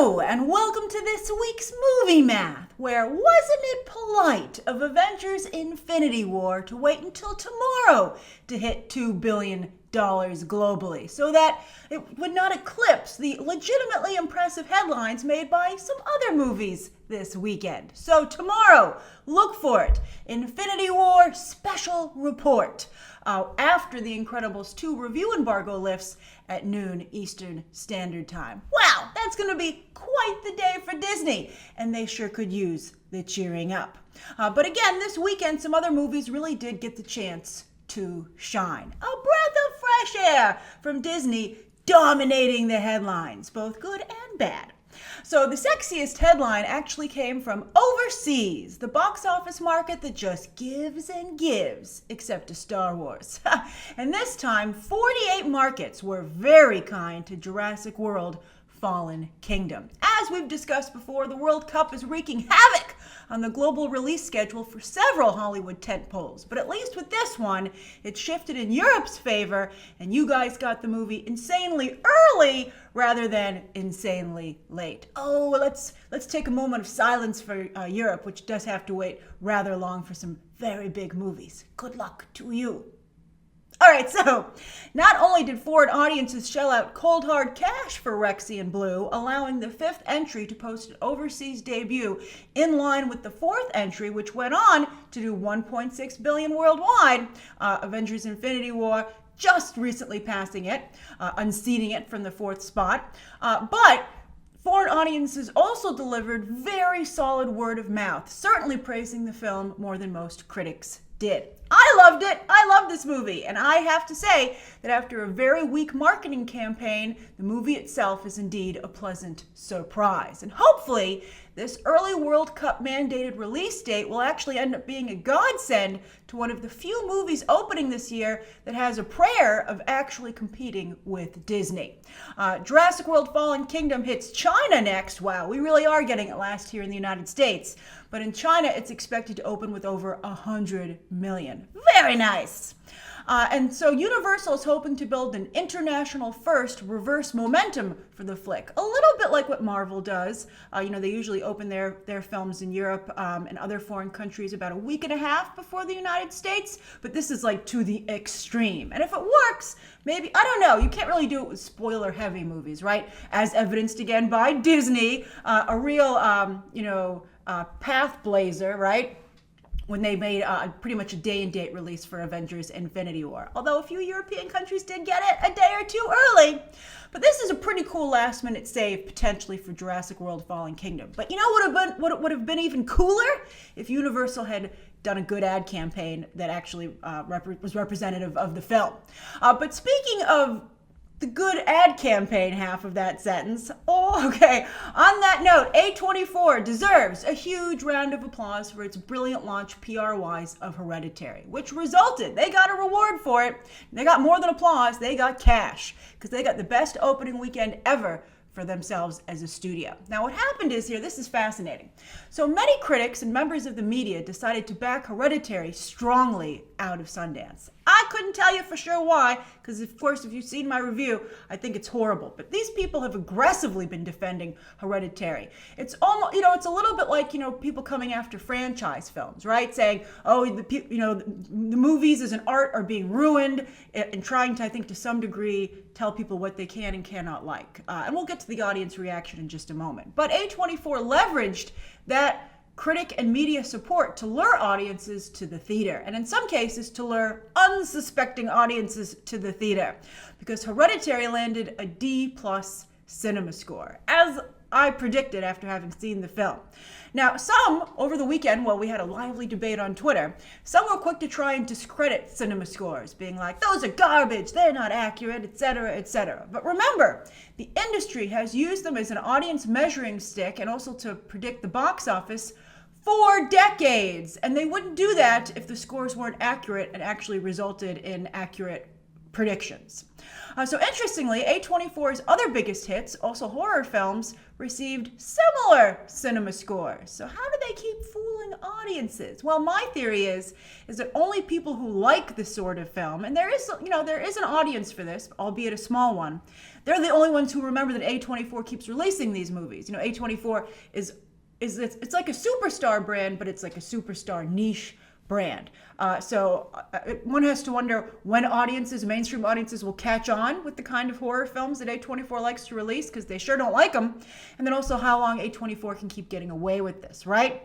Hello, and welcome to this week's Movie Math, where wasn't it polite of Avengers Infinity War to wait until tomorrow to hit $2 billion globally, so that it would not eclipse the legitimately impressive headlines made by some other movies this weekend. So tomorrow, look for it. Infinity War Special Report. After The Incredibles 2 review embargo lifts at noon Eastern Standard Time. Wow, that's going to be quite the day for Disney, and they sure could use the cheering up. But again, this weekend, some other movies really did get the chance to shine. A breath of fresh air from Disney dominating the headlines, both good and bad. So the sexiest headline actually came from overseas, the box office market that just gives and gives, except to Star Wars. And this time, 48 markets were very kind to Jurassic World Fallen Kingdom. As we've discussed before, the World Cup is wreaking havoc on the global release schedule for several Hollywood tentpoles. But at least with this one, it shifted in Europe's favor, and you guys got the movie insanely early rather than insanely late. Oh, let's take a moment of silence for Europe, which does have to wait rather long for some very big movies. Good luck to you. All right, so not only did foreign audiences shell out cold hard cash for Rexy and Blue, allowing the fifth entry to post an overseas debut in line with the fourth entry, which went on to do $1.6 billion worldwide, Avengers Infinity War just recently passing it, unseating it from the fourth spot. But foreign audiences also delivered very solid word of mouth, certainly praising the film more than most critics did. I loved it. I love this movie. And I have to say that after a very weak marketing campaign, the movie itself is indeed a pleasant surprise. And hopefully, this early World Cup mandated release date will actually end up being a godsend to one of the few movies opening this year that has a prayer of actually competing with Disney. Jurassic World Fallen Kingdom hits China next. Wow, we really are getting it last here in the United States. But in China, it's expected to open with over 100 million. Very nice. And so Universal is hoping to build an international first reverse momentum for the flick. A little bit like what Marvel does. They usually open their films in Europe and other foreign countries about a week and a half before the United States. But this is like to the extreme. And if it works, maybe, I don't know, you can't really do it with spoiler heavy movies, right? As evidenced again by Disney, a real, path blazer, right? When they made pretty much a day and date release for Avengers Infinity War. Although a few European countries did get it a day or two early. But this is a pretty cool last minute save potentially for Jurassic World Fallen Kingdom. But you know what would have been even cooler? If Universal had done a good ad campaign that actually was representative of the film. But speaking of the good ad campaign half of that sentence. Oh, okay. On that note, A24 deserves a huge round of applause for its brilliant launch PR-wise of Hereditary, which resulted, they got a reward for it. They got more than applause, they got cash, because they got the best opening weekend ever for themselves as a studio. Now what happened is here, this is fascinating. So many critics and members of the media decided to back Hereditary strongly out of Sundance. I couldn't tell you for sure why, because of course if you've seen my review, I think it's horrible. But these people have aggressively been defending Hereditary. It's almost, it's a little bit like, people coming after franchise films, right? Saying, oh, the movies as an art are being ruined, and trying to, I think to some degree, tell people what they can and cannot like. And we'll get to the audience reaction in just a moment. But A24 leveraged that critic and media support to lure audiences to the theater, and in some cases to lure unsuspecting audiences to the theater, because Hereditary landed a D+ Cinemascore, as I predicted after having seen the film. Now, some, over the weekend, we had a lively debate on Twitter, some were quick to try and discredit CinemaScores, being like, those are garbage, they're not accurate, etc., etc. But remember, the industry has used them as an audience measuring stick and also to predict the box office for decades. And they wouldn't do that if the scores weren't accurate and actually resulted in accurate predictions. So interestingly, A24's other biggest hits, also horror films, received similar cinema scores. So how do they keep fooling audiences? Well, my theory is that only people who like this sort of film, and there is an audience for this, albeit a small one, they're the only ones who remember that A24 keeps releasing these movies. A24 it's like a superstar brand, but it's like a superstar niche brand. So one has to wonder when mainstream audiences will catch on with the kind of horror films that A24 likes to release, because they sure don't like them. And then also how long A24 can keep getting away with this, right?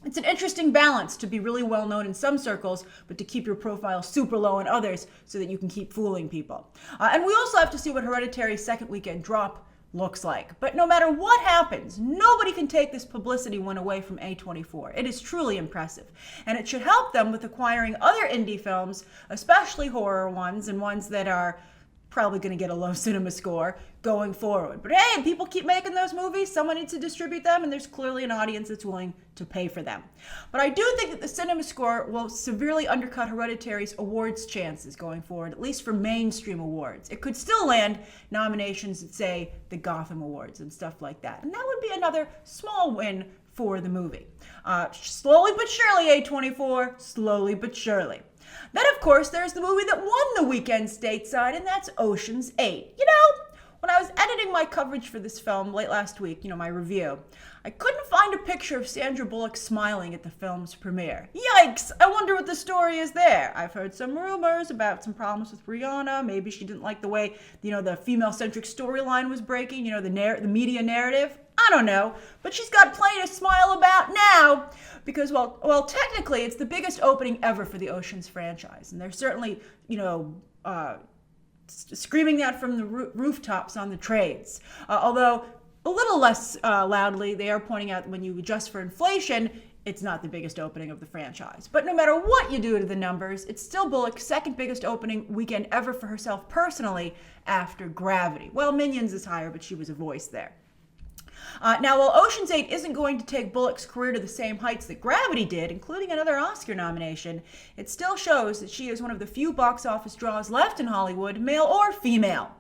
It's an interesting balance to be really well known in some circles, but to keep your profile super low in others so that you can keep fooling people. And we also have to see what Hereditary's second weekend drop looks like. But no matter what happens, nobody can take this publicity win away from A24. It is truly impressive. And it should help them with acquiring other indie films, especially horror ones and ones that are probably going to get a low cinema score going forward. But hey, people keep making those movies. Someone needs to distribute them, and there's clearly an audience that's willing to pay for them. But I do think that the cinema score will severely undercut Hereditary's awards chances going forward, at least for mainstream awards. It could still land nominations at, say, the Gotham Awards and stuff like that. And that would be another small win for the movie. Slowly but surely, A24, slowly but surely. Then, of course, there's the movie that won the weekend stateside, and that's Ocean's 8. When I was editing my coverage for this film late last week, my review, I couldn't find a picture of Sandra Bullock smiling at the film's premiere. Yikes! I wonder what the story is there. I've heard some rumors about some problems with Rihanna. Maybe she didn't like the way, the female-centric storyline was breaking, the media narrative. I don't know, but she's got plenty to smile about now because, well, technically it's the biggest opening ever for the Ocean's franchise, and they're certainly, screaming that from the rooftops on the trades. Although a little less loudly, they are pointing out that when you adjust for inflation, it's not the biggest opening of the franchise. But no matter what you do to the numbers, it's still Bullock's second biggest opening weekend ever for herself personally after Gravity. Well, Minions is higher, but she was a voice there. Now, while Ocean's 8 isn't going to take Bullock's career to the same heights that Gravity did, including another Oscar nomination, it still shows that she is one of the few box office draws left in Hollywood, male or female.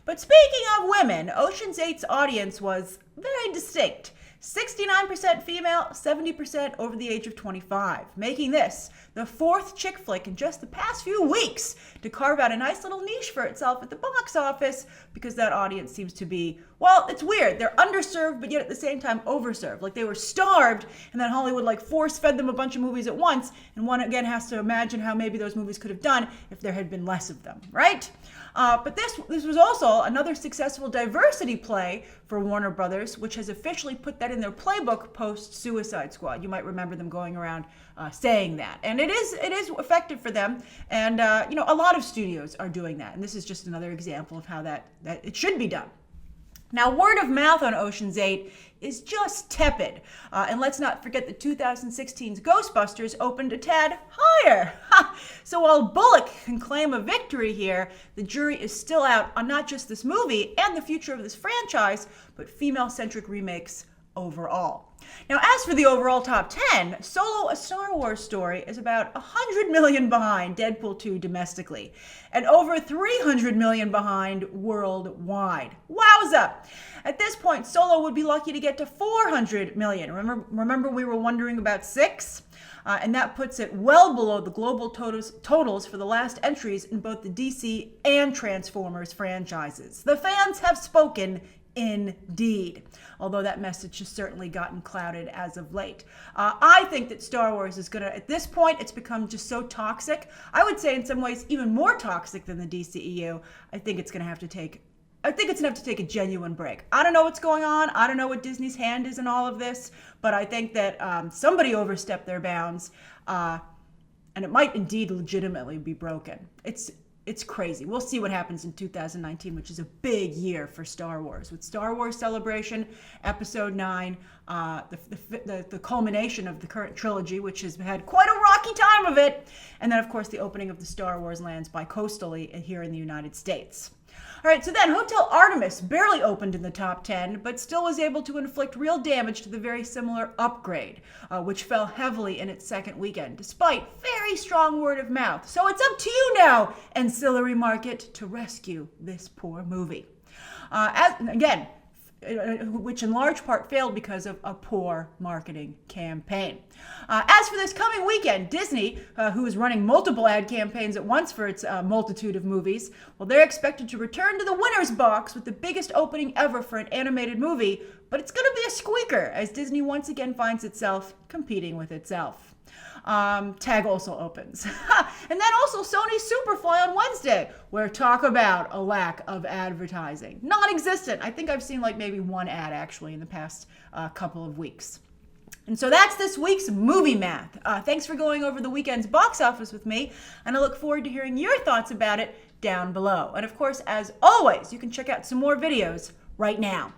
But speaking of women, Ocean's 8's audience was very distinct. 69% female, 70% over the age of 25, making this the fourth chick flick in just the past few weeks to carve out a nice little niche for itself at the box office, because that audience seems to be, well, it's weird. They're underserved, but yet at the same time overserved. Like they were starved, and then Hollywood force-fed them a bunch of movies at once, and one again has to imagine how maybe those movies could have done if there had been less of them, right? But this was also another successful diversity play for Warner Brothers, which has officially put that in their playbook post-Suicide Squad. You might remember them going around saying that. And it is effective for them. And, a lot of studios are doing that. And this is just another example of how that it should be done. Now, word of mouth on Ocean's 8 is just tepid. And let's not forget that 2016's Ghostbusters opened a tad higher. So while Bullock can claim a victory here, the jury is still out on not just this movie and the future of this franchise, but female-centric remakes overall. Now, as for the overall top 10, Solo, a Star Wars story, is about $100 million behind Deadpool 2 domestically, and over $300 million behind worldwide. Wowza! At this point, Solo would be lucky to get to $400 million. Remember we were wondering about 6? And that puts it well below the global totals for the last entries in both the DC and Transformers franchises. The fans have spoken indeed, although that message has certainly gotten clouded as of late. I think that Star Wars is gonna, at this point, it's become just so toxic. I would say in some ways even more toxic than the DCEU. I think it's gonna have to take a genuine break. I don't know what's going on. I don't know what Disney's hand is in all of this, but I think that somebody overstepped their bounds, and it might indeed legitimately be broken. It's crazy. We'll see what happens in 2019, which is a big year for Star Wars. With Star Wars Celebration, Episode 9, the culmination of the current trilogy, which has had quite a rocky time of it, and then, of course, the opening of the Star Wars lands bi-coastally here in the United States. All right, so then Hotel Artemis barely opened in the top 10, but still was able to inflict real damage to the very similar Upgrade, which fell heavily in its second weekend, despite very strong word of mouth. So it's up to you now, ancillary market, to rescue this poor movie. Which in large part failed because of a poor marketing campaign. As for this coming weekend, Disney, who is running multiple ad campaigns at once for its multitude of movies, well, they're expected to return to the winner's box with the biggest opening ever for an animated movie, but it's going to be a squeaker as Disney once again finds itself competing with itself. Tag also opens. And then also Sony's Superfly on Wednesday, where talk about a lack of advertising. Non-existent. I think I've seen like maybe one ad actually in the past couple of weeks. And so that's this week's Movie Math. Thanks for going over the weekend's box office with me, and I look forward to hearing your thoughts about it down below. And of course, as always, you can check out some more videos right now.